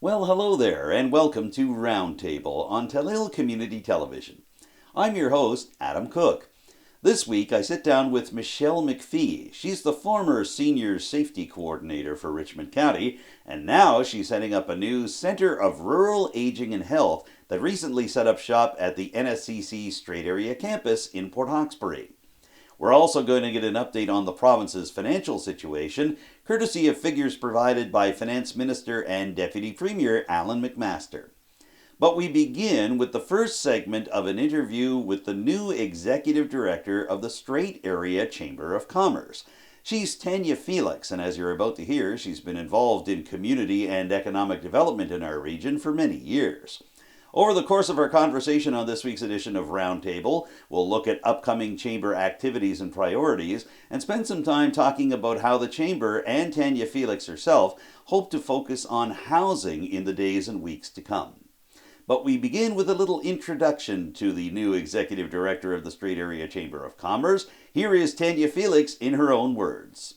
Well, hello there, and welcome to Roundtable on Talil Community Television. I'm your host, Adam Cook. This week I sit down with Michele MacPhee. She's the former Senior Safety Coordinator for Richmond County, and now she's heading up a new Centre of Rural Aging and Health that recently set up shop at the NSCC Strait Area campus in Port Hawkesbury. We're also going to get an update on the province's financial situation, courtesy of figures provided by Finance Minister and Deputy Premier Allan MacMaster. But we begin with the first segment of an interview with the new Executive Director of the Strait Area Chamber of Commerce. She's Tanya Felix, and as you're about to hear, she's been involved in community and economic development in our region for many years. Over the course of our conversation on this week's edition of Roundtable, we'll look at upcoming Chamber activities and priorities and spend some time talking about how the Chamber and Tanya Felix herself hope to focus on housing in the days and weeks to come. But we begin with a little introduction to the new Executive Director of the Strait Area Chamber of Commerce. Here is Tanya Felix in her own words.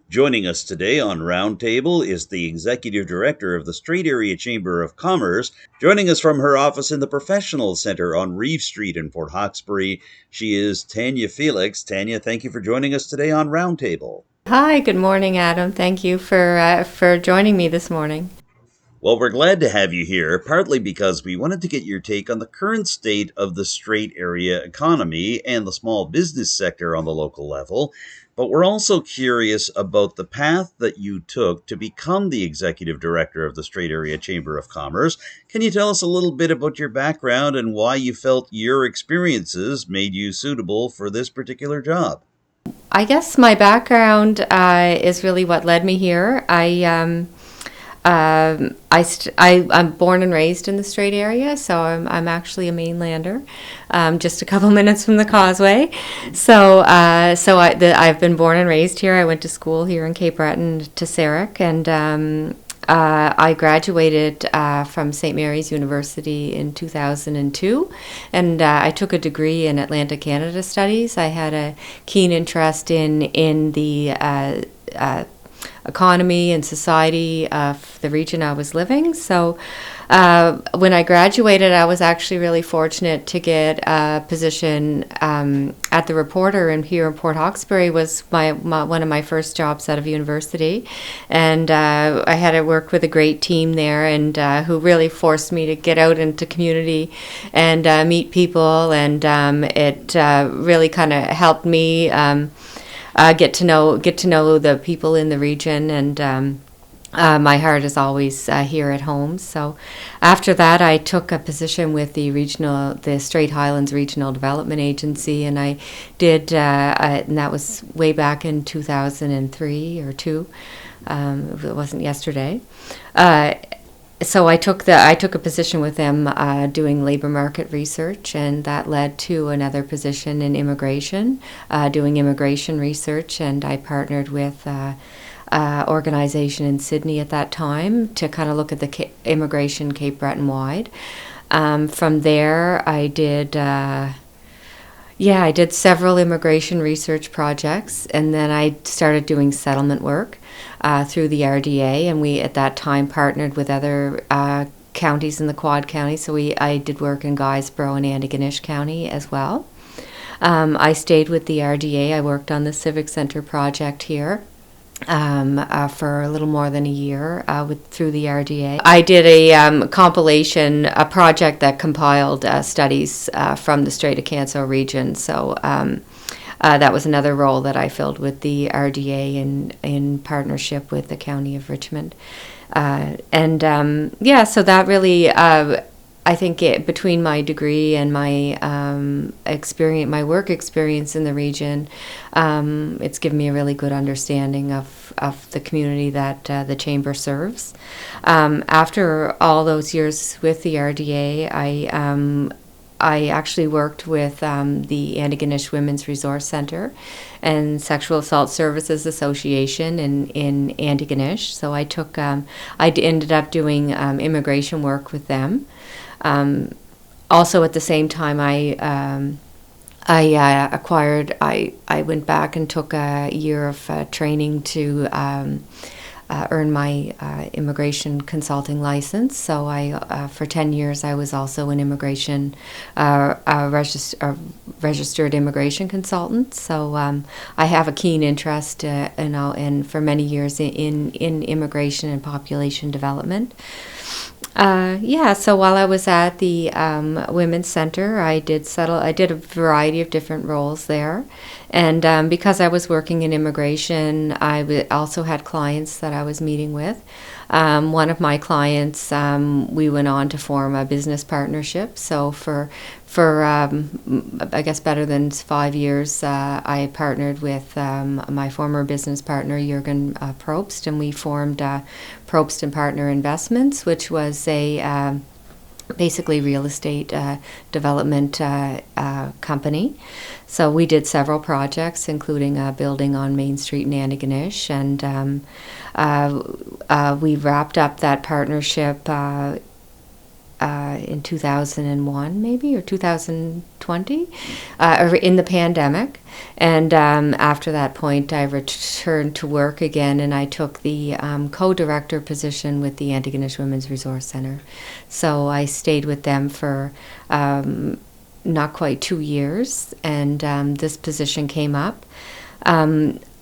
Joining us today on Roundtable is the Executive Director of the Strait Area Chamber of Commerce. Joining us from her office in the Professional Centre on Reeve Street in Port Hawkesbury, she is Tanya Felix. Tanya, thank you for joining us today on Roundtable. Hi, good morning, Adam. Thank you for joining me this morning. Well, we're glad to have you here, partly because we wanted to get your take on the current state of the Strait Area economy and the small business sector on the local level. But we're also curious about the path that you took to become the Executive Director of the Strait Area Chamber of Commerce. Can you tell us a little bit about your background and why you felt your experiences made you suitable for this particular job? I guess my background is really what led me here. I'm born and raised in the Strait area, so I'm actually a mainlander, just a couple minutes from the causeway. So I've been born and raised here. I went to school here in Cape Breton to Sarek, and I graduated from St. Mary's University in 2002, and I took a degree in Atlantic Canada Studies. I had a keen interest in the economy and society of the region I was living. So when I graduated, I was actually really fortunate to get a position at the Reporter, and here in Port Hawkesbury was one of my first jobs out of university. And I had to work with a great team there, and who really forced me to get out into community and meet people, and it really kind of helped me get to know the people in the region, and my heart is always here at home. So after that, I took a position with the Strait Highlands Regional Development Agency, and I did, and that was way back in 2003 or 2. It wasn't yesterday. So I took a position with them doing labor market research, and that led to another position in immigration, doing immigration research, and I partnered with organization in Sydney at that time to kind of look at the immigration Cape Breton wide. From there, I did several immigration research projects, and then I started doing settlement work through the RDA, and we at that time partnered with other counties in the Quad County. So I did work in Guysborough and Antigonish County as well. I stayed with the RDA. I worked on the Civic Centre project here for a little more than a year through the RDA. I did a compilation, a project that compiled studies from the Strait of Canso region. So that was another role that I filled with the RDA in partnership with the County of Richmond. So that really, I think between my degree and my experience, my work experience in the region, it's given me a really good understanding of the community that the Chamber serves. After all those years with the RDA, I actually worked with the Antigonish Women's Resource Centre and Sexual Assault Services Association in Antigonish. So I ended up doing immigration work with them. Also, at the same time, I went back and took a year of training to earn my immigration consulting license. So for 10 years, I was also an immigration registered immigration consultant. So I have a keen interest, and for many years in immigration and population development. So while I was at the Women's Center, I did a variety of different roles there. And because I was working in immigration, I also had clients that I was meeting with. One of my clients, we went on to form a business partnership. So for I guess better than 5 years, I partnered with my former business partner, Jürgen Probst, and we formed Probst and Partner Investments, which was a basically real estate development company. So we did several projects, including a building on Main Street in Antigonish, and we wrapped up that partnership in 2001 maybe, or 2020, or in the pandemic. And after that point, I returned to work again, and I took the co-director position with the Antigonish Women's Resource Center. So I stayed with them for not quite 2 years, and this position came up.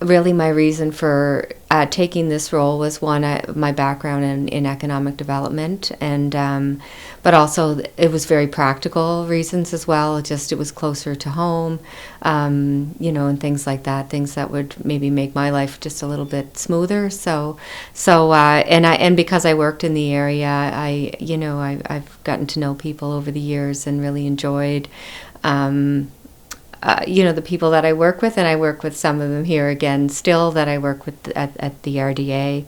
Really, my reason for taking this role was my background in economic development, and but also it was very practical reasons as well. It was closer to home, and things like that. Things that would maybe make my life just a little bit smoother. And because I worked in the area, I've gotten to know people over the years and really enjoyed. The people that I work with, and I work with some of them here again still that I work with at the RDA.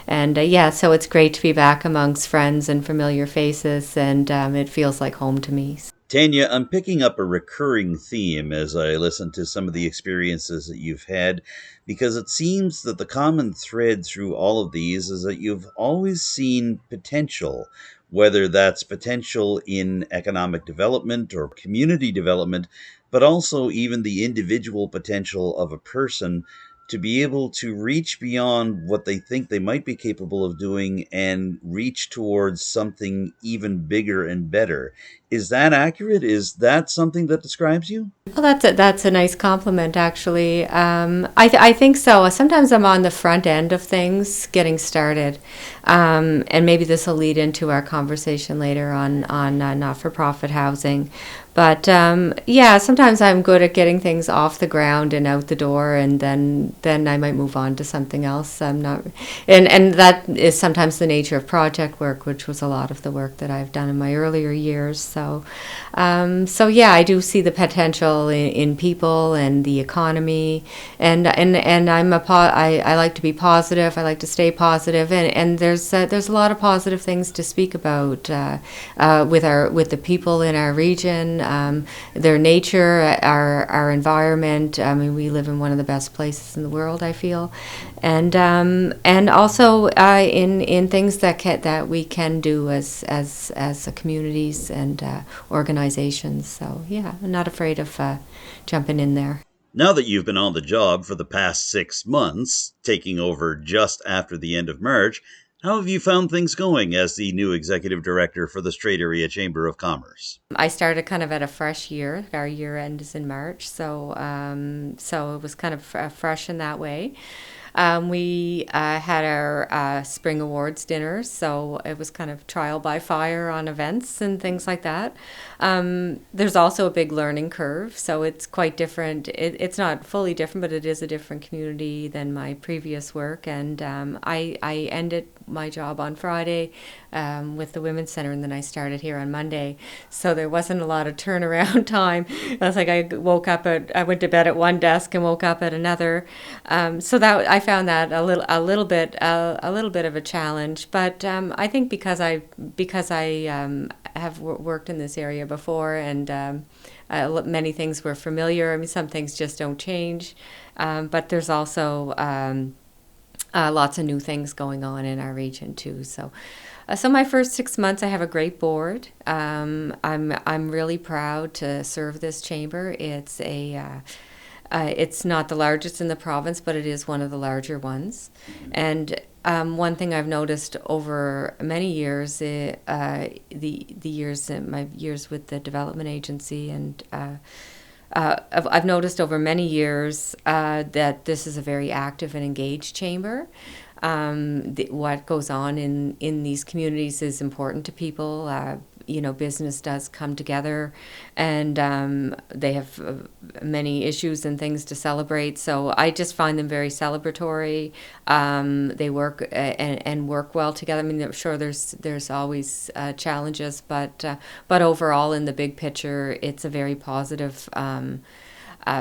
And so it's great to be back amongst friends and familiar faces, and it feels like home to me. Tanya, I'm picking up a recurring theme as I listen to some of the experiences that you've had, because it seems that the common thread through all of these is that you've always seen potential, whether that's potential in economic development or community development, but also even the individual potential of a person to be able to reach beyond what they think they might be capable of doing and reach towards something even bigger and better. Is that accurate? Is that something that describes you? Well, that's a nice compliment, actually. I think so. Sometimes I'm on the front end of things, getting started, and maybe this will lead into our conversation later on not-for-profit housing. But sometimes I'm good at getting things off the ground and out the door, and then I might move on to something else. I'm not, and that is sometimes the nature of project work, which was a lot of the work that I've done in my earlier years. So I do see the potential in people and the economy, and I like to be positive. I like to stay positive, and there's a lot of positive things to speak about with the people in our region. Their nature, our environment. I mean, we live in one of the best places in the world, I feel, and also in things that we can do as communities and organizations. So I'm not afraid of jumping in there. Now that you've been on the job for the past 6 months, taking over just after the end of March, how have you found things going as the new executive director for the Strait Area Chamber of Commerce? I started kind of at a fresh year. Our year end is in March, so it was kind of fresh in that way. We had our spring awards dinner, so it was kind of trial by fire on events and things like that. There's also a big learning curve, so it's quite different. It's not fully different, but it is a different community than my previous work. And I ended my job on Friday with the Women's Center, and then I started here on Monday. So there wasn't a lot of turnaround time. I was like, I went to bed at one desk and woke up at another. So that I found that a little bit of a challenge. But I think because I have worked in this area before, and many things were familiar. I mean, some things just don't change. But there's also lots of new things going on in our region too. So my first 6 months, I have a great board. I'm really proud to serve this chamber. It's It's not the largest in the province, but it is one of the larger ones. And one thing I've noticed over many years, my years with the development agency, and I've noticed over many years that this is a very active and engaged chamber. What goes on in these communities is important to people. Business does come together, and they have many issues and things to celebrate. So I just find them very celebratory. They work and work well together. I mean, I'm sure there's always challenges, but overall, in the big picture, it's a very positive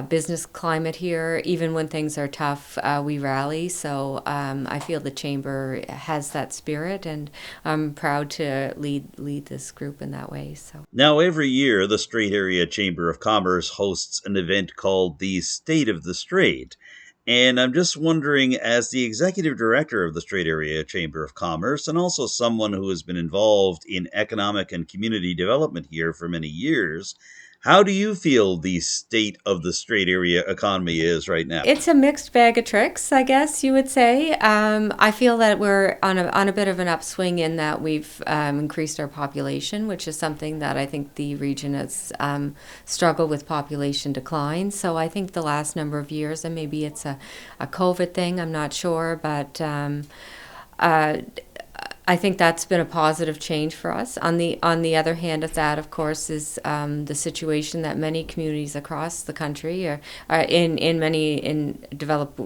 business climate here. Even when things are tough, we rally. So I feel the chamber has that spirit, and I'm proud to lead this group in that way. So now, every year, the Strait Area Chamber of Commerce hosts an event called the State of the Strait. And I'm just wondering, as the executive director of the Strait Area Chamber of Commerce, and also someone who has been involved in economic and community development here for many years, how do you feel the state of the Strait Area economy is right now? it's a mixed bag of tricks, I guess you would say. I feel that we're on a bit of an upswing in that we've increased our population, which is something that I think the region has struggled with population decline. So I think the last number of years, and maybe it's a COVID thing, I'm not sure, but I think that's been a positive change for us. On the other hand of that, of course, is the situation that many communities across the country are in many developed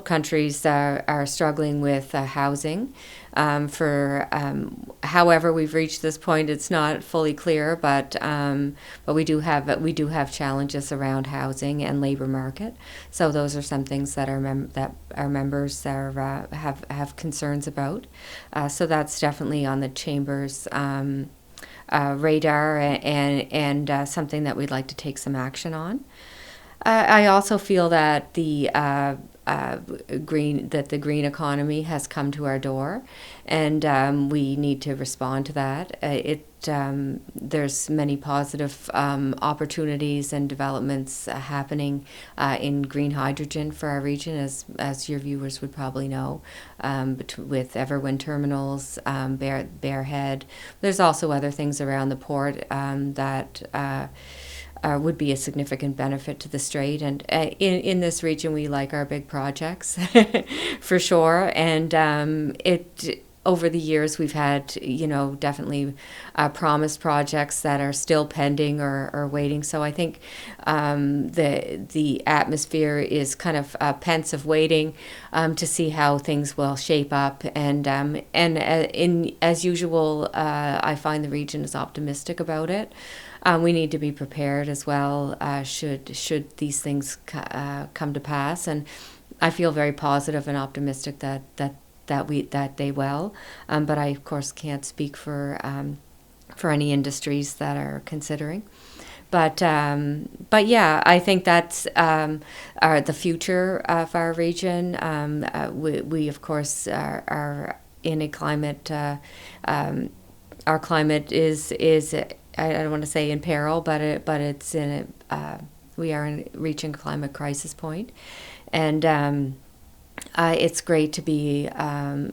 countries are struggling with housing. However we've reached this point, it's not fully clear, but we do have challenges around housing and labor market. So those are some things that our members have concerns about. So that's definitely on the chamber's radar, and something that we'd like to take some action on. I also feel that the green economy has come to our door, and we need to respond to that. There's many positive opportunities and developments happening in green hydrogen for our region, as your viewers would probably know, with Everwind terminals, Bearhead. There's also other things around the port that would be a significant benefit to the Strait. And in this region, we like our big projects, for sure. And over the years, we've had, definitely promised projects that are still pending or waiting. So I think the atmosphere is kind of pensive, waiting to see how things will shape up. And as usual, I find the region is optimistic about it. We need to be prepared as well should these things come to pass, and I feel very positive and optimistic that they will. But I of course can't speak for any industries that are considering. But yeah, I think that's the future of our region. We of course are in a climate. Our climate is I don't want to say in peril, but it's we are reaching a climate crisis point, and it's great to be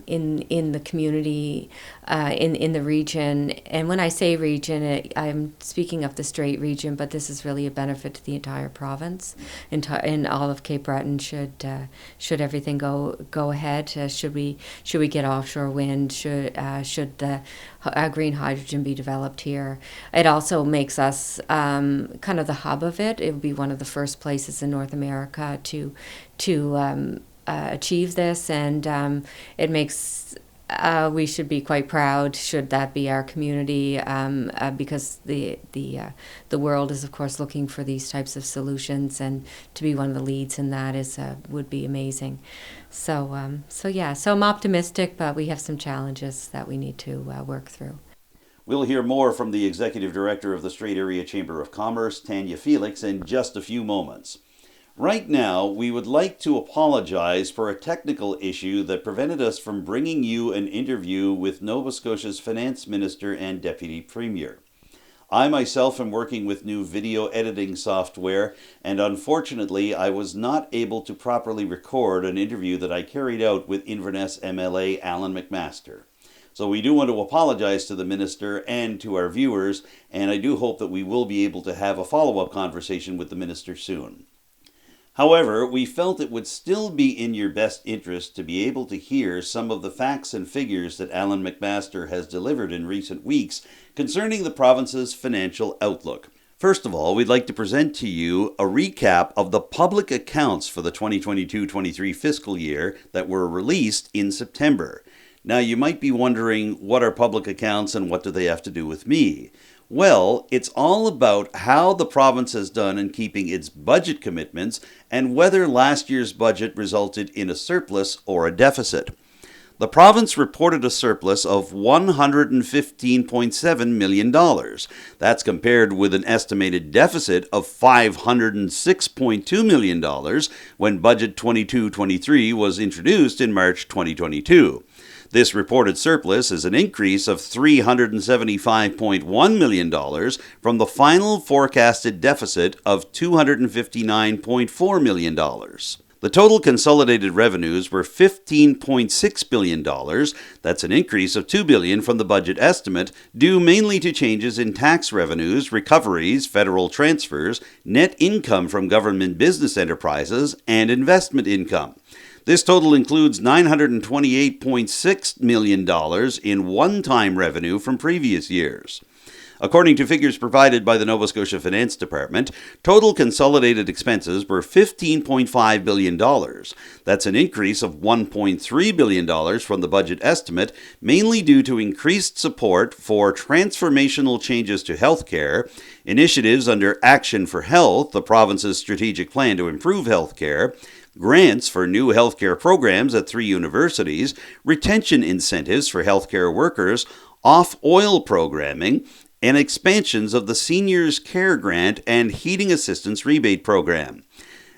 in the community, in the region. And when I say region, I'm speaking of the Strait region, but this is really a benefit to the entire province. In all of Cape Breton, should everything go ahead, should we get offshore wind, should the green hydrogen be developed here. It also makes us kind of the hub of it. It would be one of the first places in North America to achieve this, and it makes we should be quite proud should that be our community, because the world is of course looking for these types of solutions, and to be one of the leads in that would be amazing. So I'm optimistic, but we have some challenges that we need to work through. We'll hear more from the Executive Director of the Strait Area Chamber of Commerce, Tanya Felix, in just a few moments. Right now, we would like to apologize for a technical issue that prevented us from bringing you an interview with Nova Scotia's Finance Minister and Deputy Premier. I myself am working with new video editing software, and unfortunately I was not able to properly record an interview that I carried out with Inverness MLA Allan MacMaster. So we do want to apologize to the minister and to our viewers, and I do hope that we will be able to have a follow-up conversation with the minister soon. However, we felt it would still be in your best interest to be able to hear some of the facts and figures that Allan MacMaster has delivered in recent weeks concerning the province's financial outlook. First of all, we'd like to present to you a recap of the public accounts for the 2022-23 fiscal year that were released in September. Now, you might be wondering, what are public accounts and what do they have to do with me? Well, it's all about how the province has done in keeping its budget commitments and whether last year's budget resulted in a surplus or a deficit. The province reported a surplus of $115.7 million. That's compared with an estimated deficit of $506.2 million when Budget 22-23 was introduced in March 2022. This reported surplus is an increase of $375.1 million from the final forecasted deficit of $259.4 million. The total consolidated revenues were $15.6 billion. That's an increase of $2 billion from the budget estimate, due mainly to changes in tax revenues, recoveries, federal transfers, net income from government business enterprises, and investment income. This total includes $928.6 million in one-time revenue from previous years. According to figures provided by the Nova Scotia Finance Department, total consolidated expenses were $15.5 billion. That's an increase of $1.3 billion from the budget estimate, mainly due to increased support for transformational changes to healthcare, initiatives under Action for Health, the province's strategic plan to improve healthcare, grants for new healthcare programs at 3 universities, retention incentives for healthcare workers, off-oil programming, and expansions of the Seniors Care Grant and Heating Assistance Rebate Program.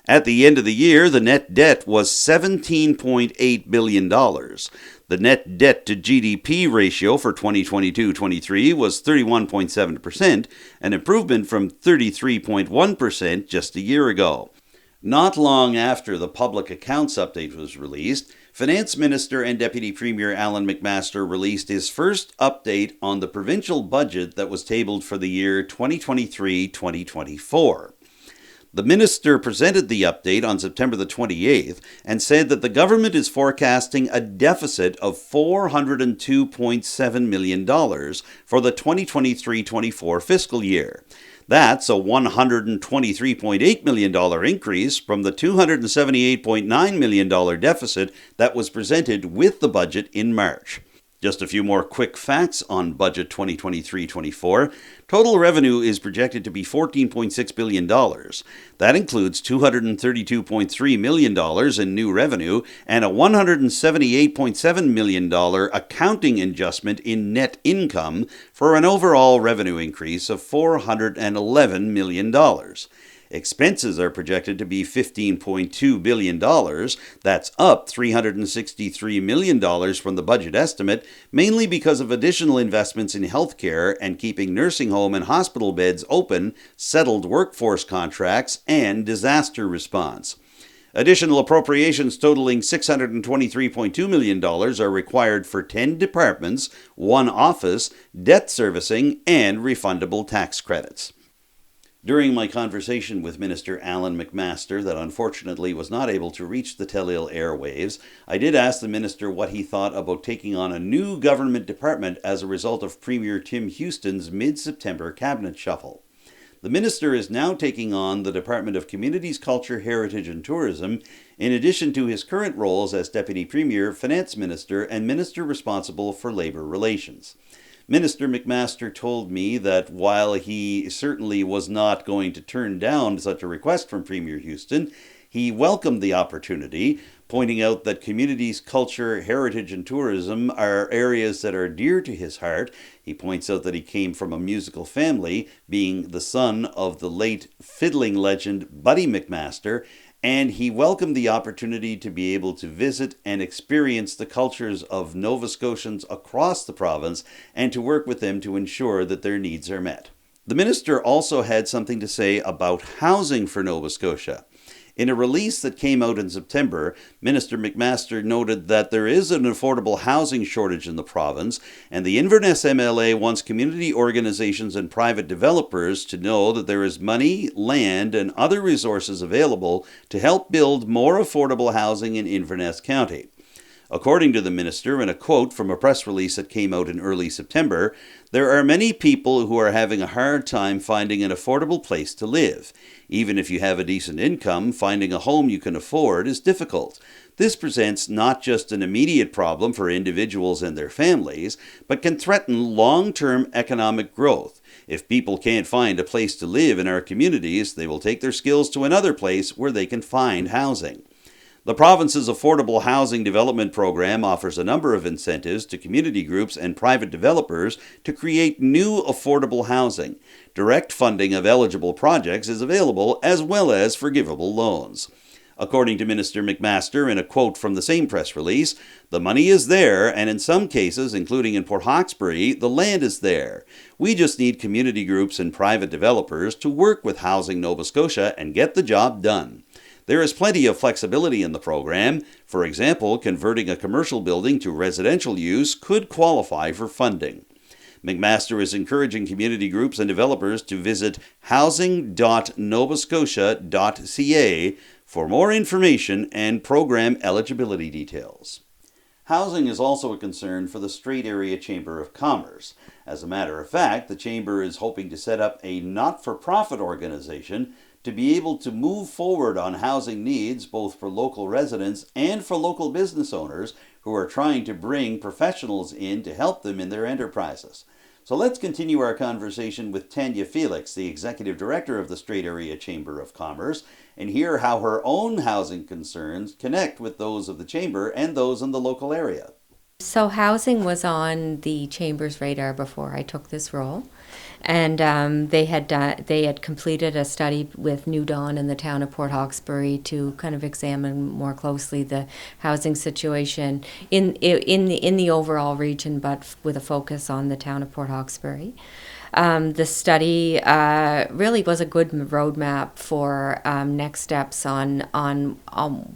At the end of the year, the net debt was $17.8 billion. The net debt to GDP ratio for 2022-23 was 31.7%, an improvement from 33.1% just a year ago. Not long after the public accounts update was released, Finance Minister and Deputy Premier Allan MacMaster released his first update on the provincial budget that was tabled for the year 2023-2024. The minister presented the update on September the 28th and said that the government is forecasting a deficit of $402.7 million for the 2023-24 fiscal year. That's a $123.8 million increase from the $278.9 million deficit that was presented with the budget in March. Just a few more quick facts on Budget 2023-24. Total revenue is projected to be $14.6 billion. That includes $232.3 million in new revenue and a $178.7 million accounting adjustment in net income for an overall revenue increase of $411 million. Expenses are projected to be $15.2 billion. That's up $363 million from the budget estimate, mainly because of additional investments in healthcare and keeping nursing home and hospital beds open, settled workforce contracts, and disaster response. Additional appropriations totaling $623.2 million are required for 10 departments, 1 office, debt servicing, and refundable tax credits. During my conversation with Minister Allan MacMaster that unfortunately was not able to reach the Tellil airwaves, I did ask the minister what he thought about taking on a new government department as a result of Premier Tim Houston's mid-September cabinet shuffle. The minister is now taking on the Department of Communities, Culture, Heritage and Tourism, in addition to his current roles as Deputy Premier, Finance Minister, and Minister responsible for Labour Relations. Minister MacMaster told me that while he certainly was not going to turn down such a request from Premier Houston, he welcomed the opportunity, pointing out that communities, culture, heritage, and tourism are areas that are dear to his heart. He points out that he came from a musical family, being the son of the late fiddling legend Buddy MacMaster, and he welcomed the opportunity to be able to visit and experience the cultures of Nova Scotians across the province and to work with them to ensure that their needs are met. The minister also had something to say about housing for Nova Scotia. In a release that came out in September, Minister MacMaster noted that there is an affordable housing shortage in the province, and the Inverness MLA wants community organizations and private developers to know that there is money, land, and other resources available to help build more affordable housing in Inverness County. According to the minister, in a quote from a press release that came out in early September, there are many people who are having a hard time finding an affordable place to live. Even if you have a decent income, finding a home you can afford is difficult. This presents not just an immediate problem for individuals and their families, but can threaten long-term economic growth. If people can't find a place to live in our communities, they will take their skills to another place where they can find housing. The province's Affordable Housing Development Program offers a number of incentives to community groups and private developers to create new affordable housing. Direct funding of eligible projects is available, as well as forgivable loans. According to Minister MacMaster, in a quote from the same press release, the money is there, and in some cases, including in Port Hawkesbury, the land is there. We just need community groups and private developers to work with Housing Nova Scotia and get the job done. There is plenty of flexibility in the program. For example, converting a commercial building to residential use could qualify for funding. MacMaster is encouraging community groups and developers to visit housing.novascotia.ca for more information and program eligibility details. Housing is also a concern for the Strait Area Chamber of Commerce. As a matter of fact, the Chamber is hoping to set up a not-for-profit organization to be able to move forward on housing needs both for local residents and for local business owners who are trying to bring professionals in to help them in their enterprises. So let's continue our conversation with Tanya Felix, the Executive Director of the Strait Area Chamber of Commerce, and hear how her own housing concerns connect with those of the Chamber and those in the local area. So housing was on the Chamber's radar before I took this role, and they had completed a study with New Dawn in the town of Port Hawkesbury to kind of examine more closely the housing situation in the overall region, but with a focus on the town of Port Hawkesbury. The study really was a good roadmap for next steps on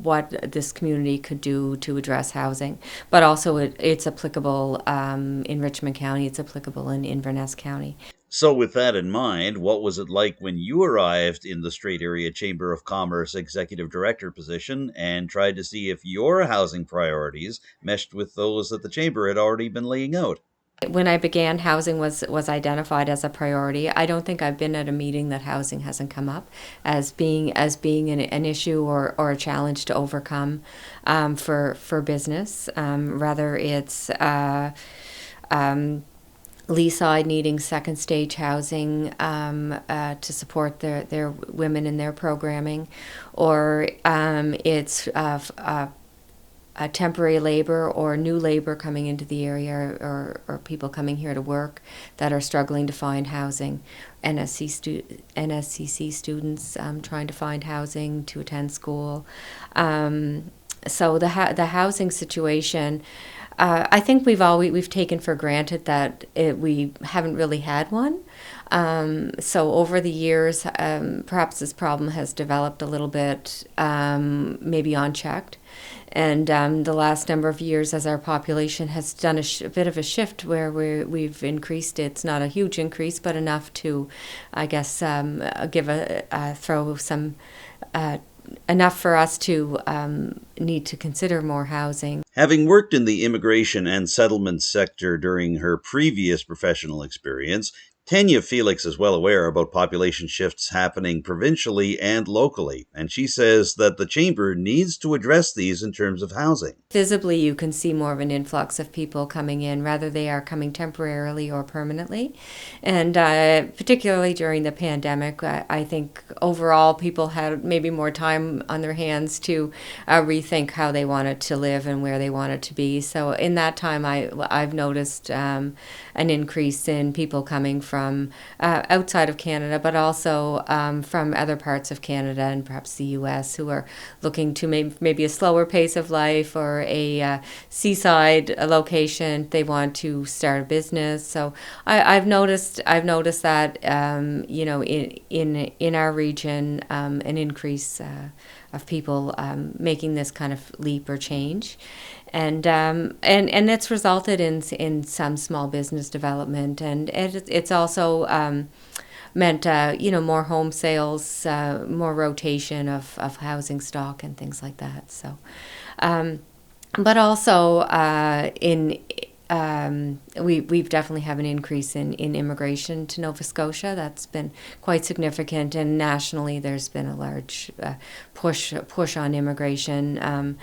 what this community could do to address housing. But also it's applicable in Richmond County, it's applicable in Inverness County. So with that in mind, what was it like when you arrived in the Strait Area Chamber of Commerce Executive Director position and tried to see if your housing priorities meshed with those that the Chamber had already been laying out? When I began, housing was identified as a priority. I don't think I've been at a meeting that housing hasn't come up as being an issue or a challenge to overcome for business. Rather, it's Leaside needing second stage housing to support their women in their programming, or it's temporary labor or new labor coming into the area, or people coming here to work that are struggling to find housing. NSCC students trying to find housing to attend school. So the housing situation, I think we've taken for granted that we haven't really had one. So over the years, perhaps this problem has developed a little bit, maybe unchecked. And the last number of years, as our population has done a bit of a shift where we've increased, it's not a huge increase, but enough to, I guess, throw some, enough for us to need to consider more housing. Having worked in the immigration and settlement sector during her previous professional experience, Tanya Felix is well aware about population shifts happening provincially and locally, and she says that the Chamber needs to address these in terms of housing. Visibly, you can see more of an influx of people coming in, whether they are coming temporarily or permanently. And particularly during the pandemic, I think overall people had maybe more time on their hands to rethink how they wanted to live and where they wanted to be. So in that time, I've noticed an increase in people coming from from outside of Canada, but also from other parts of Canada and perhaps the U.S. who are looking to maybe a slower pace of life or a seaside location. They want to start a business. So I've noticed that in our region an increase of people making this kind of leap or change. And it's resulted in some small business development, and it's also meant more home sales, more rotation of housing stock and things like that. So, but also we've definitely have an increase in immigration to Nova Scotia. That's been quite significant, and nationally there's been a large push on immigration.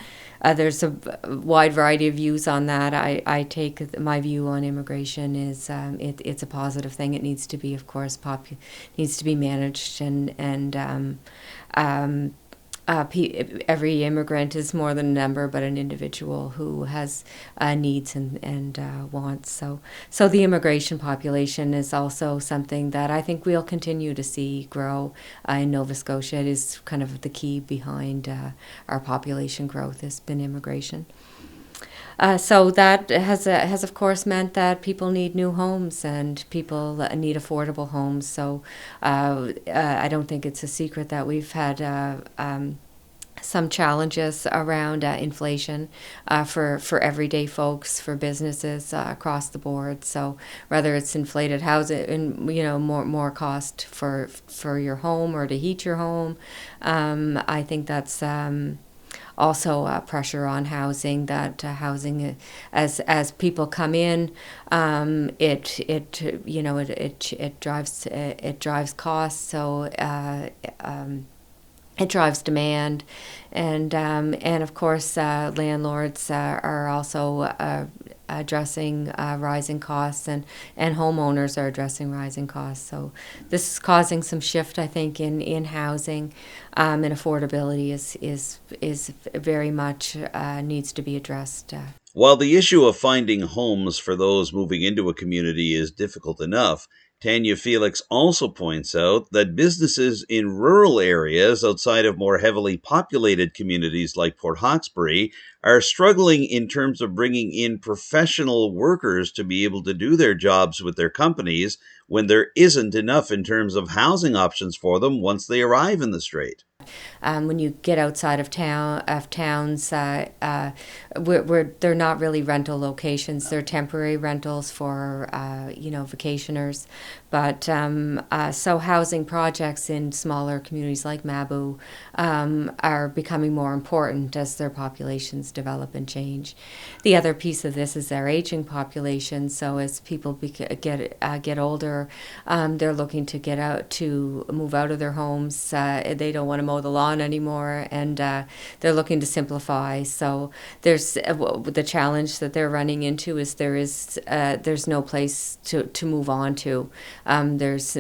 There's a wide variety of views on that. I take my view on immigration is it's a positive thing. It needs to be, of course, needs to be managed, and every immigrant is more than a number, but an individual who has needs and wants. So the immigration population is also something that I think we'll continue to see grow in Nova Scotia. It is kind of the key behind our population growth has been immigration. So that has of course meant that people need new homes and people need affordable homes. So I don't think it's a secret that we've had some challenges around inflation for everyday folks, for businesses across the board. So whether it's inflated housing, more cost for your home or to heat your home, I think that's also pressure on housing. That housing, as people come in, it drives costs. So it drives demand, and of course landlords are also addressing rising costs, and homeowners are addressing rising costs. So this is causing some shift, I think, in housing, and affordability is very much needs to be addressed. While the issue of finding homes for those moving into a community is difficult enough, Tanya Felix also points out that businesses in rural areas outside of more heavily populated communities like Port Hawkesbury are struggling in terms of bringing in professional workers to be able to do their jobs with their companies when there isn't enough in terms of housing options for them once they arrive in the Strait. When you get outside of towns, where they're not really rental locations; they're temporary rentals for vacationers. But so housing projects in smaller communities like Mabou are becoming more important as their populations develop and change. The other piece of this is our aging population. So as people get older, they're looking to move out of their homes. They don't want to mow the lawn anymore, and they're looking to simplify. So there's the challenge that they're running into is there's no place to move on to. There's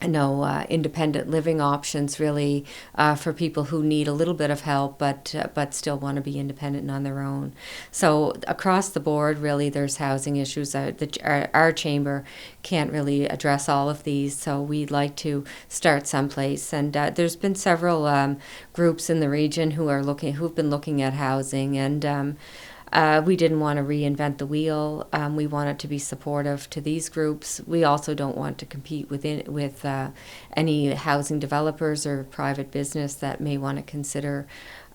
no independent living options really for people who need a little bit of help, but still want to be independent and on their own. So across the board, really, there's housing issues. Our chamber can't really address all of these, so we'd like to start someplace. And there's been several groups in the region who've been looking at housing, and we didn't want to reinvent the wheel. We wanted to be supportive to these groups. We also don't want to compete with any housing developers or private business that may want to consider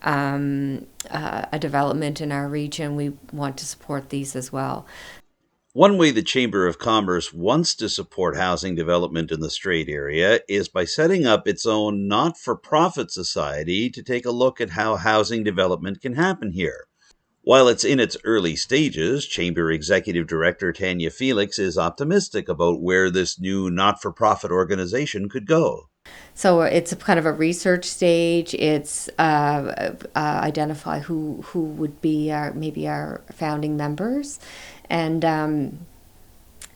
a development in our region. We want to support these as well. One way the Chamber of Commerce wants to support housing development in the Strait area is by setting up its own not-for-profit society to take a look at how housing development can happen here. While it's in its early stages, Chamber Executive Director Tanya Felix is optimistic about where this new not-for-profit organization could go. So it's a kind of a research stage. It's identify who would be maybe our founding members, and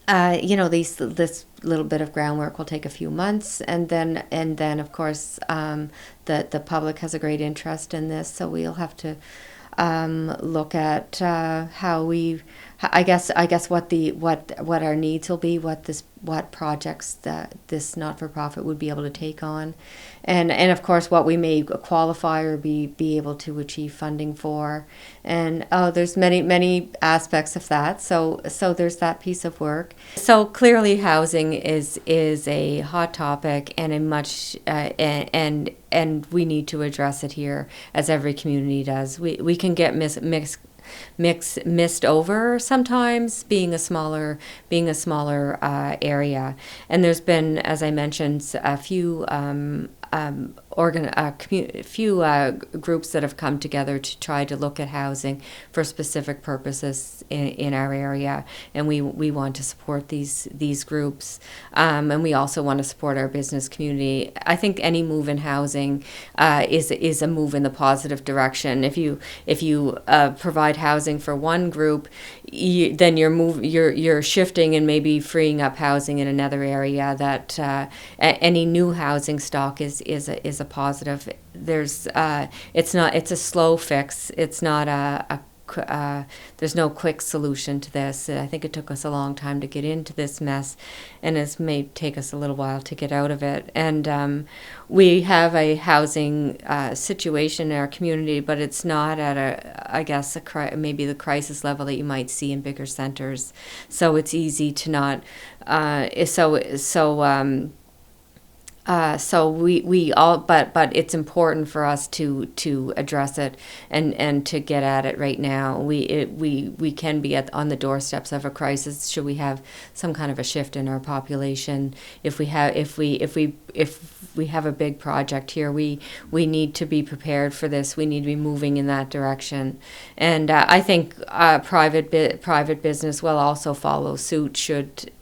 this little bit of groundwork will take a few months, and then of course the public has a great interest in this, so we'll have to look at how we I guess what our needs will be, what projects that this not-for-profit would be able to take on, and of course what we may qualify or be able to achieve funding for, and there's many aspects of that. So there's that piece of work. So clearly housing is a hot topic and a much and we need to address it here, as every community does. We can get missed over sometimes, being a smaller area, and there's been, as I mentioned, a few groups that have come together to try to look at housing for specific purposes in our area, and we want to support these groups, and we also want to support our business community. I think any move in housing is a move in the positive direction. If you provide housing for one group, then you're shifting and maybe freeing up housing in another area. That any new housing stock is a positive. It's a slow fix. It's not there's no quick solution to this. I think it took us a long time to get into this mess, and it may take us a little while to get out of it. And we have a housing situation in our community, but it's not at maybe the crisis level that you might see in bigger centers. So it's easy to not. We all, but it's important for us to address it and to get at it right now. We can be on the doorsteps of a crisis should we have some kind of a shift in our population. If we have a big project here, we need to be prepared for this. We need to be moving in that direction, and I think private business will also follow suit should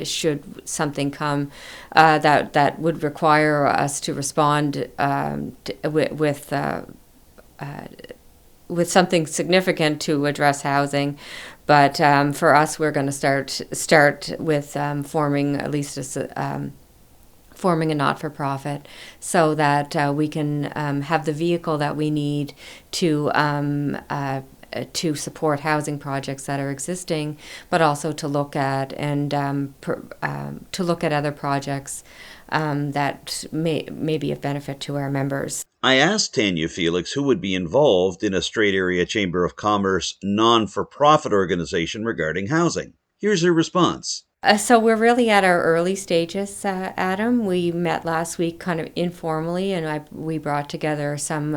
something come that would require us to respond with something significant to address housing. But for us, we're going to start with forming at least forming a not-for-profit, so that we can have the vehicle that we need to support housing projects that are existing, but also to look at other projects that may be of benefit to our members. I asked Tanya Felix who would be involved in a Strait Area Chamber of Commerce non-for-profit organization regarding housing. Here's her response. So we're really at our early stages, Adam. We met last week kind of informally, and we brought together some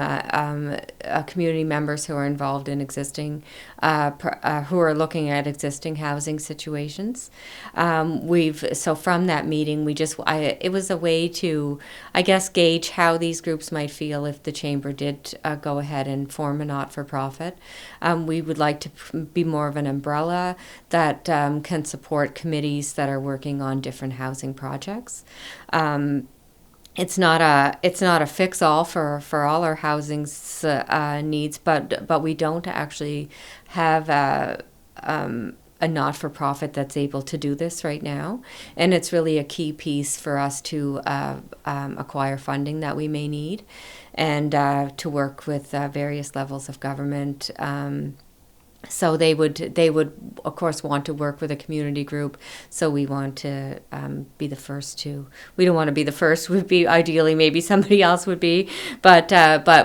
community members who are involved in existing, who are looking at existing housing situations. So from that meeting, it was a way to, I guess, gauge how these groups might feel if the chamber did go ahead and form a not-for-profit. We would like to be more of an umbrella that can support committees that are working on different housing projects. It's not a fix-all for all our housing needs, but we don't actually have a not-for-profit that's able to do this right now, and it's really a key piece for us to acquire funding that we may need, and to work with various levels of government. So they would of course want to work with a community group. So we want to be the first to. We don't want to be the first. Would be ideally maybe somebody else would be, but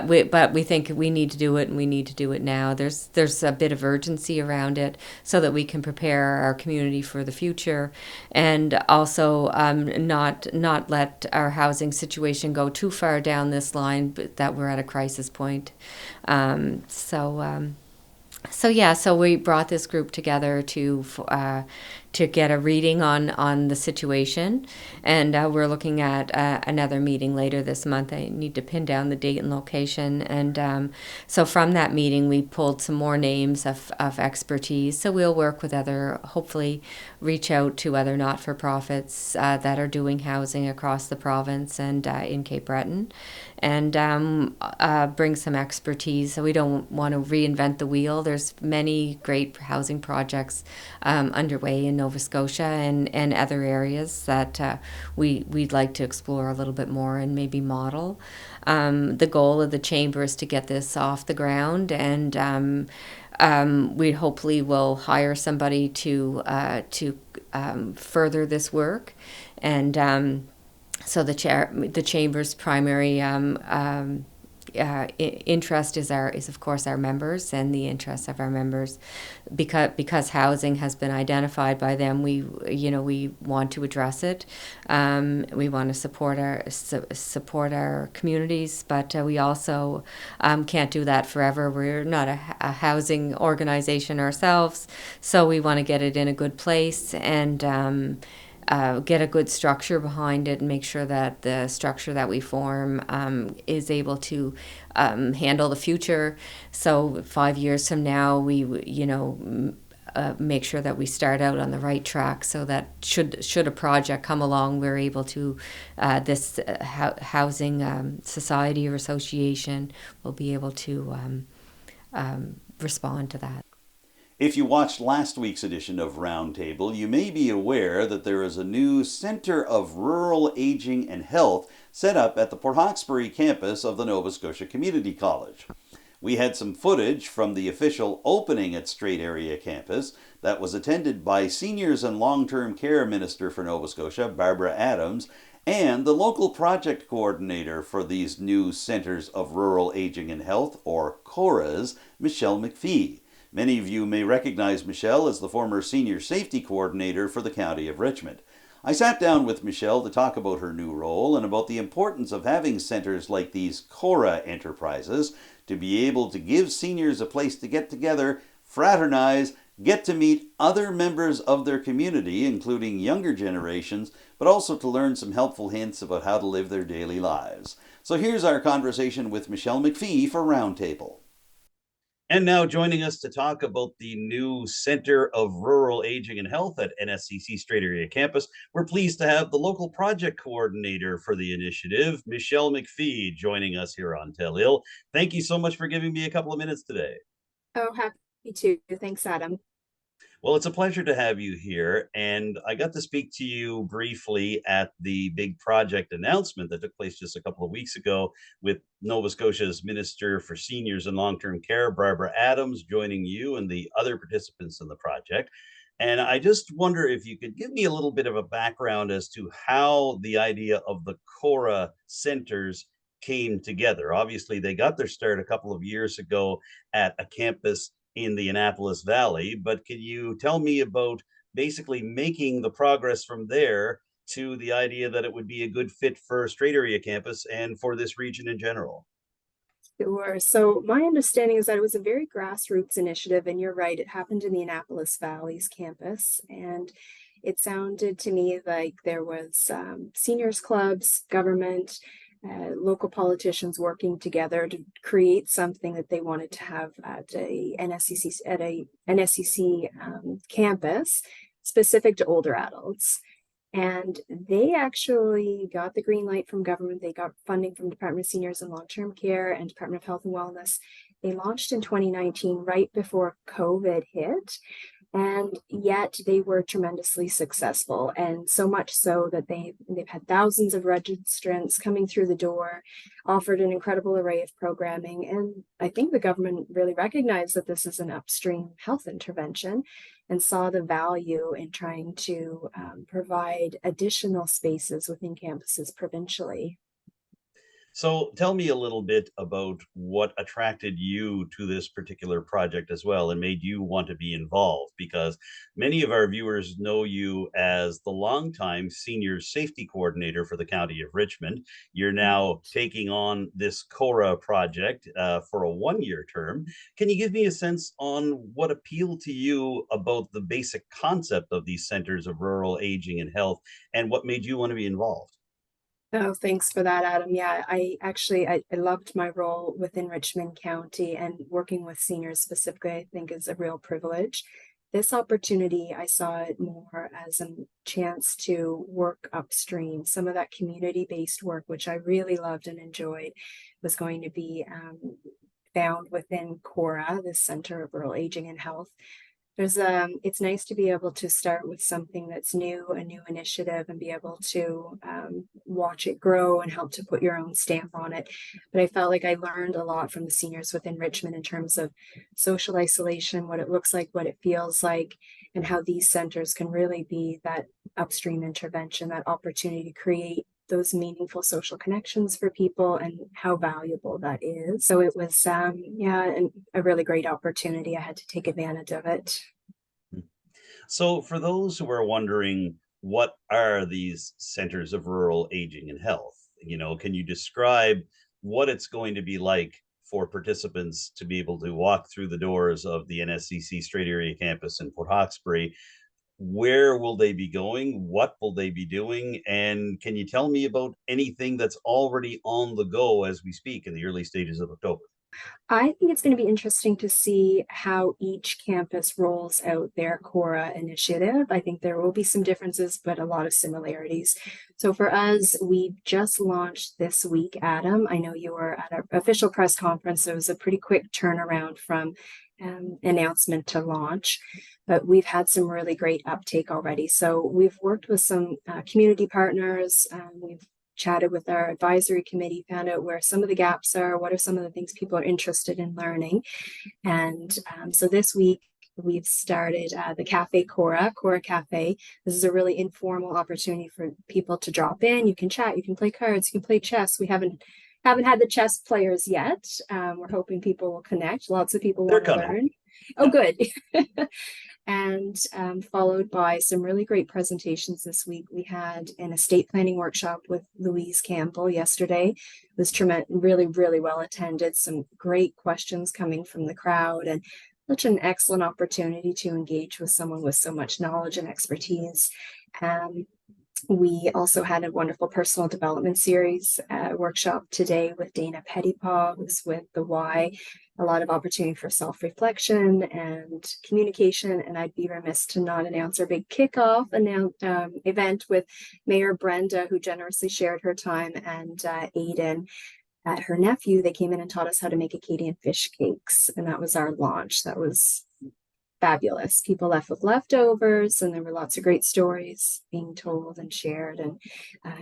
we think we need to do it, and we need to do it now. There's a bit of urgency around it, so that we can prepare our community for the future, and also not let our housing situation go too far down this line, but that we're at a crisis point. So we brought this group together to get a reading on the situation, and we're looking at another meeting later this month. I need to pin down the date and location, and so from that meeting we pulled some more names of expertise. So we'll work with hopefully reach out to other not-for-profits that are doing housing across the province and in Cape Breton, and bring some expertise. So we don't want to reinvent the wheel. There's many great housing projects underway in Nova Scotia and other areas that we'd like to explore a little bit more and maybe model. The goal of the chamber is to get this off the ground, and we hopefully will hire somebody to further this work, and so the chamber's primary interest is of course our members, and the interests of our members, because housing has been identified by them. We want to address it. We want to support our communities, but we also can't do that forever. We're not a housing organization ourselves, so we want to get it in a good place, and get a good structure behind it, and make sure that the structure that we form is able to handle the future. So 5 years from now, we make sure that we start out on the right track, so that should a project come along, we're able to this housing society or association will be able to respond to that. If you watched last week's edition of Roundtable, you may be aware that there is a new Centre of Rural Aging and Health set up at the Port Hawkesbury campus of the Nova Scotia Community College. We had some footage from the official opening at Strait area campus that was attended by Seniors and Long-Term Care Minister for Nova Scotia, Barbara Adams, and the local project coordinator for these new Centres of Rural Aging and Health, or CORAHs, Michele MacPhee. Many of you may recognize Michele as the former Senior Safety Coordinator for the County of Richmond. I sat down with Michele to talk about her new role and about the importance of having centres like these CORAH enterprises to be able to give seniors a place to get together, fraternize, get to meet other members of their community, including younger generations, but also to learn some helpful hints about how to live their daily lives. So here's our conversation with Michele MacPhee for Roundtable. And now joining us to talk about the new Centre of Rural Aging and Health at NSCC Strait Area Campus, we're pleased to have the local project coordinator for the initiative, Michele MacPhee, joining us here on Tell Ill. Thank you so much for giving me a couple of minutes today. Oh, happy to. Thanks, Adam. Well, it's a pleasure to have you here. And I got to speak to you briefly at the big project announcement that took place just a couple of weeks ago with Nova Scotia's Minister for Seniors and Long-Term Care, Barbara Adams, joining you and the other participants in the project. And I just wonder if you could give me a little bit of a background as to how the idea of the CORAH centers came together. Obviously, they got their start a couple of years ago at a campus in the Annapolis Valley, but can you tell me about basically making the progress from there to the idea that it would be a good fit for Strait Area campus and for this region in general? Sure. So my understanding is that it was a very grassroots initiative, and you're right, it happened in the Annapolis Valley's campus, and it sounded to me like there was seniors clubs, government, local politicians working together to create something that they wanted to have at a NSCC campus specific to older adults. And they actually got the green light from government. They got funding from Department of Seniors and Long-Term Care and Department of Health and Wellness. They launched in 2019, right before COVID hit. And yet they were tremendously successful, and so much so that they've had thousands of registrants coming through the door, offered an incredible array of programming. And I think the government really recognized that this is an upstream health intervention and saw the value in trying to provide additional spaces within campuses provincially. So tell me a little bit about what attracted you to this particular project as well and made you want to be involved, because many of our viewers know you as the longtime senior safety coordinator for the County of Richmond. You're now taking on this CORAH project for a one-year term. Can you give me a sense on what appealed to you about the basic concept of these centers of rural aging and health and what made you want to be involved? Oh, thanks for that, Adam. Yeah, I loved my role within Richmond County, and working with seniors specifically, I think is a real privilege. This opportunity, I saw it more as a chance to work upstream. Some of that community-based work, which I really loved and enjoyed, was going to be found within CORAH, the Center of Rural Aging and Health, There's it's nice to be able to start with something that's new, a new initiative, and be able to watch it grow and help to put your own stamp on it. But I felt like I learned a lot from the seniors within Richmond in terms of social isolation, what it looks like, what it feels like, and how these centers can really be that upstream intervention, that opportunity to create those meaningful social connections for people, and how valuable that is. So it was, a really great opportunity. I had to take advantage of it. So, for those who are wondering, what are these centers of rural aging and health? Can you describe what it's going to be like for participants to be able to walk through the doors of the NSCC Strait Area Campus in Port Hawkesbury? Where will they be going? What will they be doing? And can you tell me about anything that's already on the go as we speak in the early stages of October? I think it's going to be interesting to see how each campus rolls out their CORAH initiative. I think there will be some differences, but a lot of similarities. So for us, we just launched this week, Adam. I know you were at our official press conference, so it was a pretty quick turnaround from announcement to launch, but we've had some really great uptake already. So we've worked with some community partners. We've chatted with our advisory committee, found out where some of the gaps are, what are some of the things people are interested in learning. And so this week, we've started the Cafe CORAH Cafe. This is a really informal opportunity for people to drop in. You can chat, you can play cards, you can play chess. We haven't had the chess players yet. We're hoping people will connect. Lots of people They're want to coming. learn. Oh, good. And followed by some really great presentations this week. We had an estate planning workshop with Louise Campbell yesterday. It was really, really well attended. Some great questions coming from the crowd, and such an excellent opportunity to engage with someone with so much knowledge and expertise. We also had a wonderful personal development series workshop today with Dana Pettypaw, who's with the Y. A lot of opportunity for self-reflection and communication. And I'd be remiss to not announce our big kickoff event with Mayor Brenda, who generously shared her time, and Aiden, her nephew. They came in and taught us how to make Acadian fish cakes. And that was our launch. That was fabulous. People left with leftovers, and there were lots of great stories being told and shared. And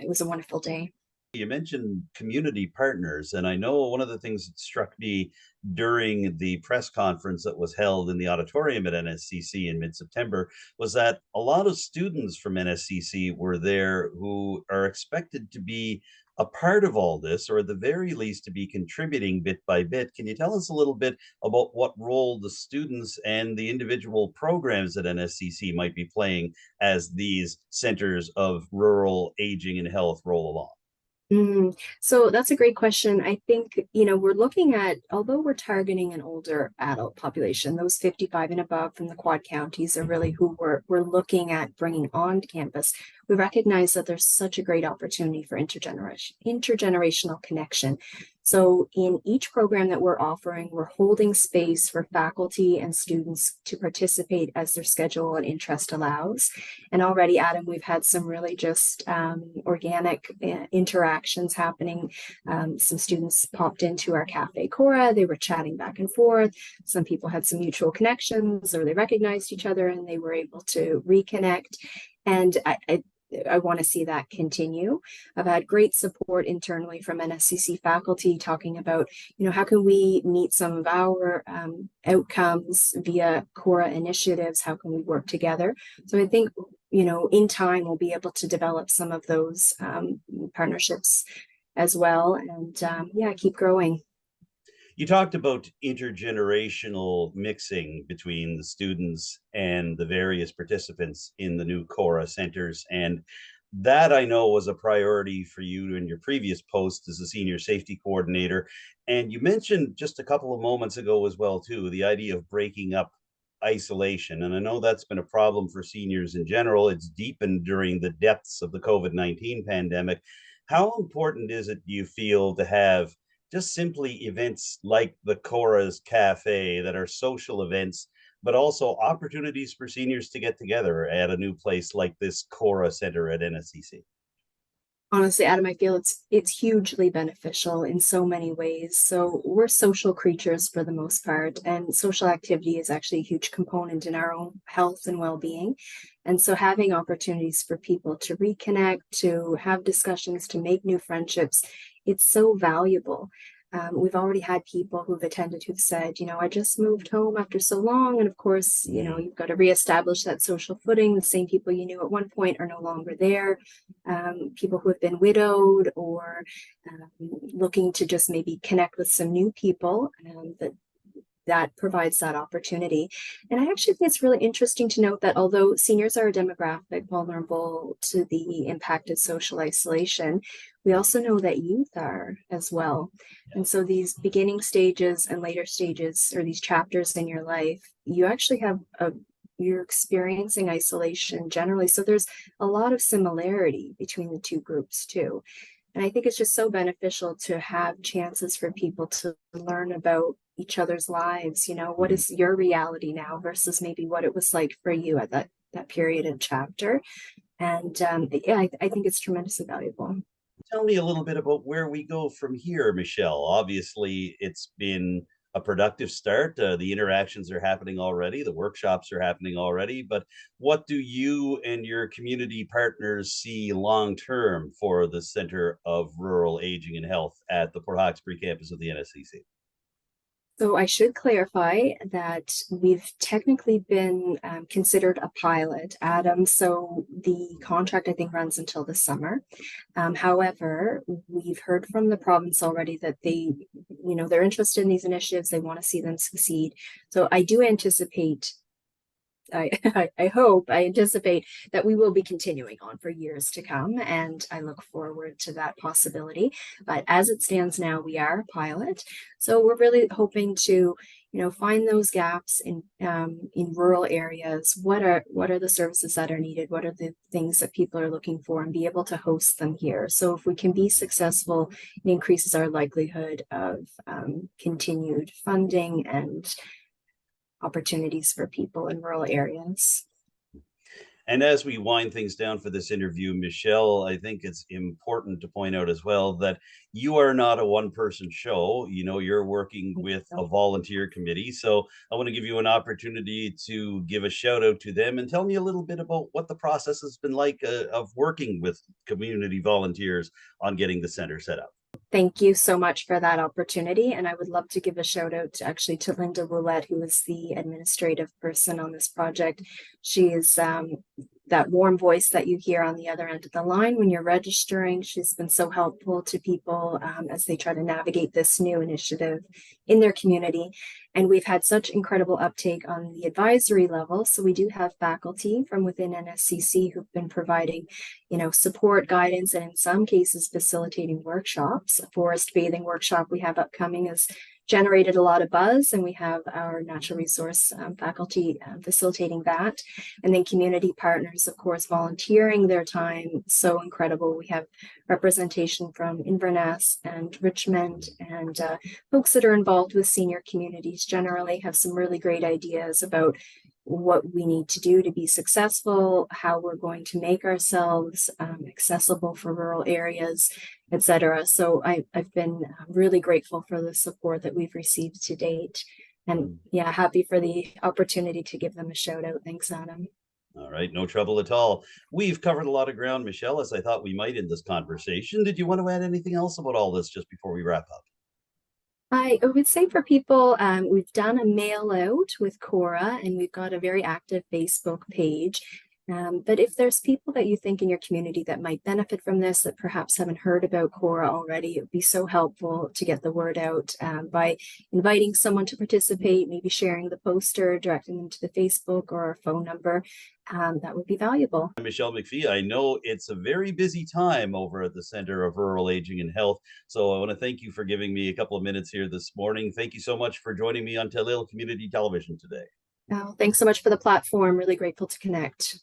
it was a wonderful day. You mentioned community partners, and I know one of the things that struck me during the press conference that was held in the auditorium at NSCC in mid-September was that a lot of students from NSCC were there who are expected to be a part of all this, or at the very least to be contributing bit by bit. Can you tell us a little bit about what role the students and the individual programs at NSCC might be playing as these centers of rural aging and health roll along? So that's a great question. I think, we're looking at, although we're targeting an older adult population, those 55 and above from the quad counties are really who we're looking at bringing on campus. We recognize that there's such a great opportunity for intergenerational connection. So in each program that we're offering, we're holding space for faculty and students to participate as their schedule and interest allows. And already, Adam, we've had some really just organic interactions happening. Some students popped into our Cafe CORAH. They were chatting back and forth. Some people had some mutual connections, or they recognized each other and they were able to reconnect. And I want to see that continue. I've had great support internally from NSCC faculty talking about, how can we meet some of our outcomes via CORAH initiatives? How can we work together? So I think, in time, we'll be able to develop some of those partnerships as well, and keep growing. You talked about intergenerational mixing between the students and the various participants in the new CORAH centers. And that I know was a priority for you in your previous post as a senior safety coordinator. And you mentioned just a couple of moments ago as well, too, the idea of breaking up isolation. And I know that's been a problem for seniors in general. It's deepened during the depths of the COVID-19 pandemic. How important is it, do you feel, to have just simply events like the CORAH's Cafe that are social events, but also opportunities for seniors to get together at a new place like this CORAH Center at NSCC? Honestly, Adam, I feel it's hugely beneficial in so many ways. So we're social creatures for the most part, and social activity is actually a huge component in our own health and well-being. And so having opportunities for people to reconnect, to have discussions, to make new friendships, it's so valuable. We've already had people who've attended who've said, I just moved home after so long. And of course, you've got to reestablish that social footing. The same people you knew at one point are no longer there. People who have been widowed or looking to just maybe connect with some new people that provides that opportunity. And I actually think it's really interesting to note that although seniors are a demographic vulnerable to the impact of social isolation, we also know that youth are as well. And so these beginning stages and later stages, or these chapters in your life, you actually have you're experiencing isolation generally. So there's a lot of similarity between the two groups too. And I think it's just so beneficial to have chances for people to learn about each other's lives. What is your reality now versus maybe what it was like for you at that period and chapter. And yeah, I think it's tremendously valuable. Tell me a little bit about where we go from here, Michele. Obviously, it's been a productive start. The interactions are happening already. The workshops are happening already. But what do you and your community partners see long term for the Center of Rural Aging and Health at the Port Hawkesbury campus of the NSCC? So I should clarify that we've technically been considered a pilot, Adam. So the contract, I think, runs until the summer. However, we've heard from the province already that they're interested in these initiatives. They want to see them succeed. So I do anticipate I anticipate that we will be continuing on for years to come, and I look forward to that possibility. But as it stands now, we are a pilot, so we're really hoping to, find those gaps in rural areas. What are the services that are needed? What are the things that people are looking for, and be able to host them here. So if we can be successful, it increases our likelihood of continued funding and opportunities for people in rural areas. And as we wind things down for this interview, Michele, I think it's important to point out as well that you are not a one-person show. You're working with a volunteer committee. So I want to give you an opportunity to give a shout out to them and tell me a little bit about what the process has been like of working with community volunteers on getting the center set up. Thank you so much for that opportunity. And I would love to give a shout out to Linda Roulette, who is the administrative person on this project. She is that warm voice that you hear on the other end of the line when you're registering. She's been so helpful to people as they try to navigate this new initiative in their community. And we've had such incredible uptake on the advisory level. So we do have faculty from within NSCC who've been providing, support, guidance, and in some cases facilitating workshops. A forest bathing workshop we have upcoming is generated a lot of buzz, and we have our natural resource faculty facilitating that. And then community partners, of course, volunteering their time. So incredible. We have representation from Inverness and Richmond, and folks that are involved with senior communities generally have some really great ideas about what we need to do to be successful, how we're going to make ourselves accessible for rural areas, etc. So I've been really grateful for the support that we've received to date, and happy for the opportunity to give them a shout out. Thanks, Adam. All right, no trouble at all. We've covered a lot of ground, Michele, as I thought we might in this conversation. Did you want to add anything else about all this just before we wrap up? I would say for people, we've done a mail out with CORAH, and we've got a very active Facebook page. But if there's people that you think in your community that might benefit from this, that perhaps haven't heard about CORAH already, it would be so helpful to get the word out by inviting someone to participate, maybe sharing the poster, directing them to the Facebook or our phone number. That would be valuable. Michele MacPhee, I know it's a very busy time over at the Center of Rural Aging and Health. So I want to thank you for giving me a couple of minutes here this morning. Thank you so much for joining me on Talil Community Television today. Thanks so much for the platform. Really grateful to connect.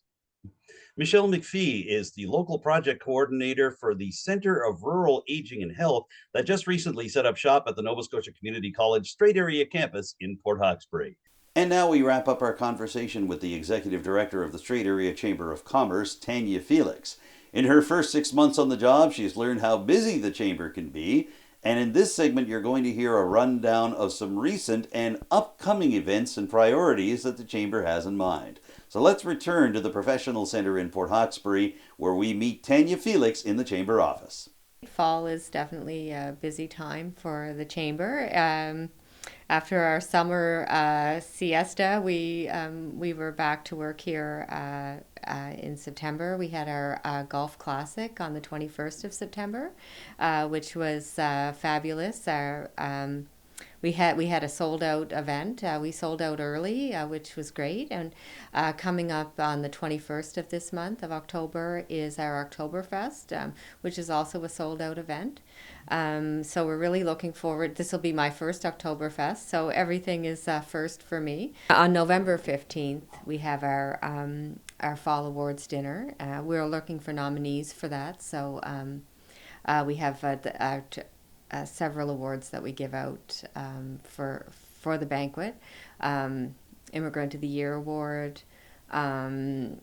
Michele MacPhee is the local project coordinator for the Center of Rural Aging and Health that just recently set up shop at the Nova Scotia Community College Strait area campus in Port Hawkesbury. And now we wrap up our conversation with the Executive Director of the Strait Area Chamber of Commerce, Tanya Felix. In her first 6 months on the job, she's learned how busy the Chamber can be. And in this segment, you're going to hear a rundown of some recent and upcoming events and priorities that the Chamber has in mind. So let's return to the Professional Centre in Port Hawkesbury, where we meet Tanya Felix in the Chamber office. Fall is definitely a busy time for the Chamber. After our summer siesta, we were back to work here in September. We had our golf classic on the 21st of September, which was fabulous. We had a sold out event. We sold out early, which was great. And coming up on the 21st of this month of October is our Oktoberfest, which is also a sold out event. So we're really looking forward. This will be my first Oktoberfest, so everything is first for me. On November 15th, we have our Fall Awards dinner. We're looking for nominees for that, so we have several awards that we give out for the banquet. Immigrant of the Year Award, the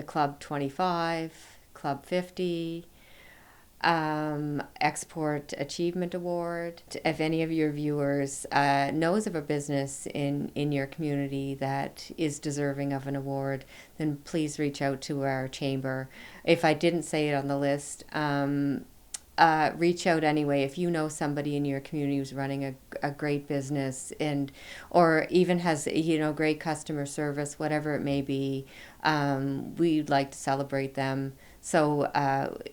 Club 25, Club 50, Export Achievement Award. If any of your viewers knows of a business in your community that is deserving of an award, then please reach out to our chamber. If I didn't say it on the list, reach out anyway. If you know somebody in your community who's running a great business or even has great customer service, whatever it may be, we'd like to celebrate them. So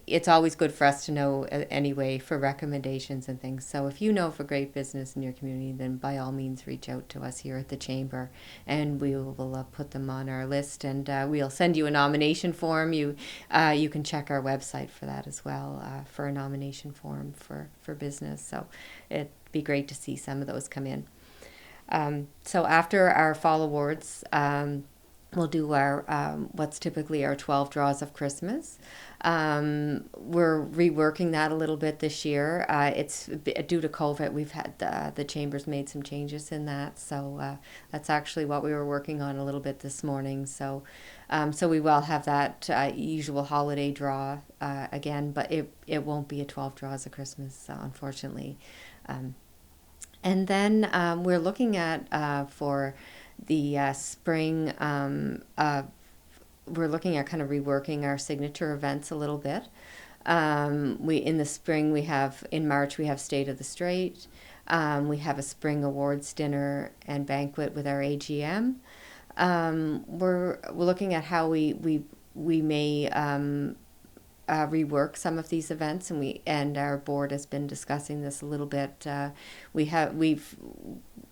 it's always good for us to know anyway for recommendations and things. So if you know of a great business in your community, then by all means reach out to us here at the Chamber, and we will put them on our list, and we'll send you a nomination form. You can check our website for that as well, for a nomination form for business. So it'd be great to see some of those come in. So after our Fall Awards, we'll do our what's typically our 12 draws of Christmas. We're reworking that a little bit this year. It's due to COVID. We've had the Chamber's made some changes in that, so that's actually what we were working on a little bit this morning. So we will have that usual holiday draw again, but it won't be a 12 draws of Christmas, unfortunately. And then we're looking at for the spring, we're looking at kind of reworking our signature events a little bit. In the spring in March we have State of the Strait. We have a spring awards dinner and banquet with our AGM. We're looking at how we may rework some of these events, and our board has been discussing this a little bit.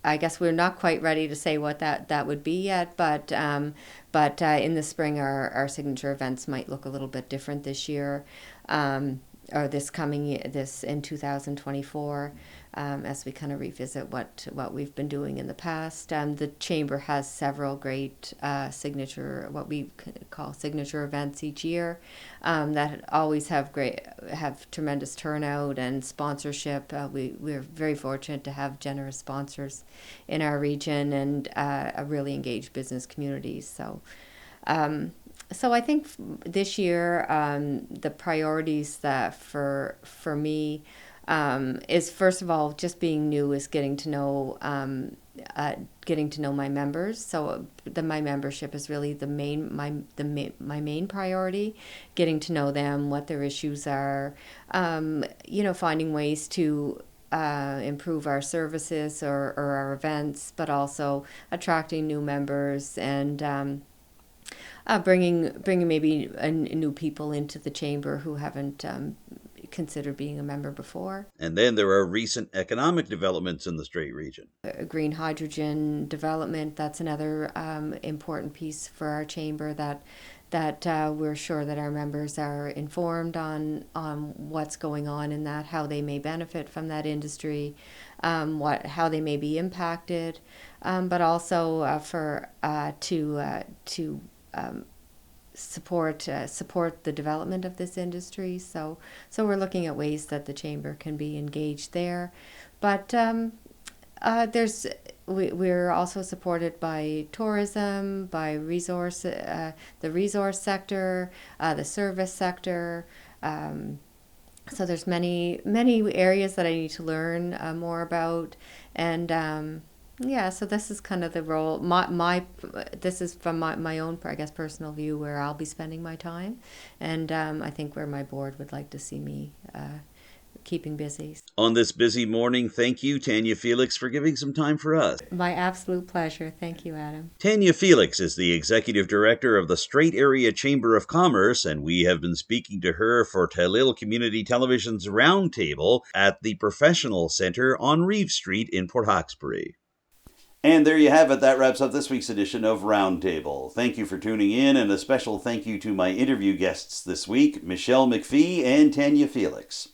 I guess we're not quite ready to say what that would be yet, but in the spring our signature events might look a little bit different this year, or this in 2024, as we kind of revisit what we've been doing in the past. The Chamber has several great what we call signature events each year that always have tremendous turnout and sponsorship. We're very fortunate to have generous sponsors in our region and a really engaged business community. So I think this year the priorities that for me is, first of all, just being new, is getting to know my members. So my membership is really my main priority. Getting to know them, what their issues are, finding ways to improve our services or our events, but also attracting new members and bringing maybe new people into the Chamber who haven't considered being a member before. And then there are recent economic developments in the Strait region. Green hydrogen development, that's another important piece for our Chamber that we're sure that our members are informed on what's going on in that, how they may benefit from that industry, how they may be impacted, but also to support the development of this industry. So we're looking at ways that the Chamber can be engaged there. But we're also supported by tourism, by the resource sector, the service sector. So there's many areas that I need to learn more about, and yeah. So this is kind of the role. This is from my own, I guess, personal view where I'll be spending my time, and I think where my board would like to see me keeping busy. On this busy morning, thank you, Tanya Felix, for giving some time for us. My absolute pleasure. Thank you, Adam. Tanya Felix is the Executive Director of the Strait Area Chamber of Commerce, and we have been speaking to her for Tallil Community Television's Roundtable at the Professional Centre on Reeve Street in Port Hawkesbury. And there you have it. That wraps up this week's edition of Roundtable. Thank you for tuning in, and a special thank you to my interview guests this week, Michele MacPhee and Tanya Felix.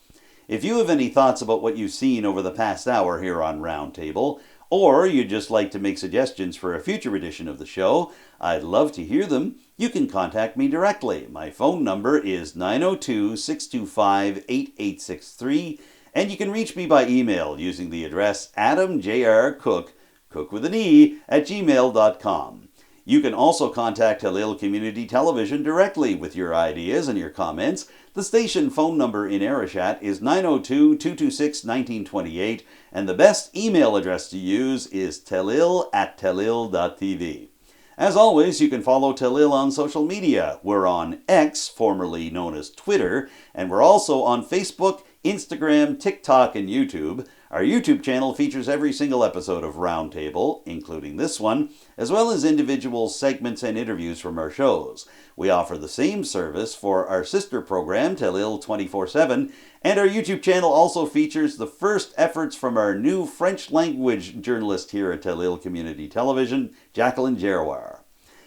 If you have any thoughts about what you've seen over the past hour here on Roundtable, or you'd just like to make suggestions for a future edition of the show, I'd love to hear them. You can contact me directly. My phone number is 902-625-8863, and you can reach me by email using the address adamjrcook, cook with an E, @gmail.com. You can also contact Tallil Community Television directly with your ideas and your comments. The station phone number in Arichat is 902-226-1928, and the best email address to use is tallil@tallil.tv. As always, you can follow Tallil on social media. We're on X, formerly known as Twitter, and we're also on Facebook, Instagram, TikTok, and YouTube. Our YouTube channel features every single episode of Roundtable, including this one, as well as individual segments and interviews from our shows. We offer the same service for our sister program, Tallil 24/7, and our YouTube channel also features the first efforts from our new French language journalist here at Tallil Community Television, Jacqueline Gerwar.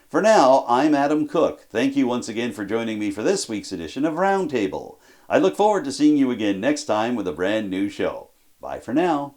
For now, I'm Adam Cook. Thank you once again for joining me for this week's edition of Roundtable. I look forward to seeing you again next time with a brand new show. Bye for now.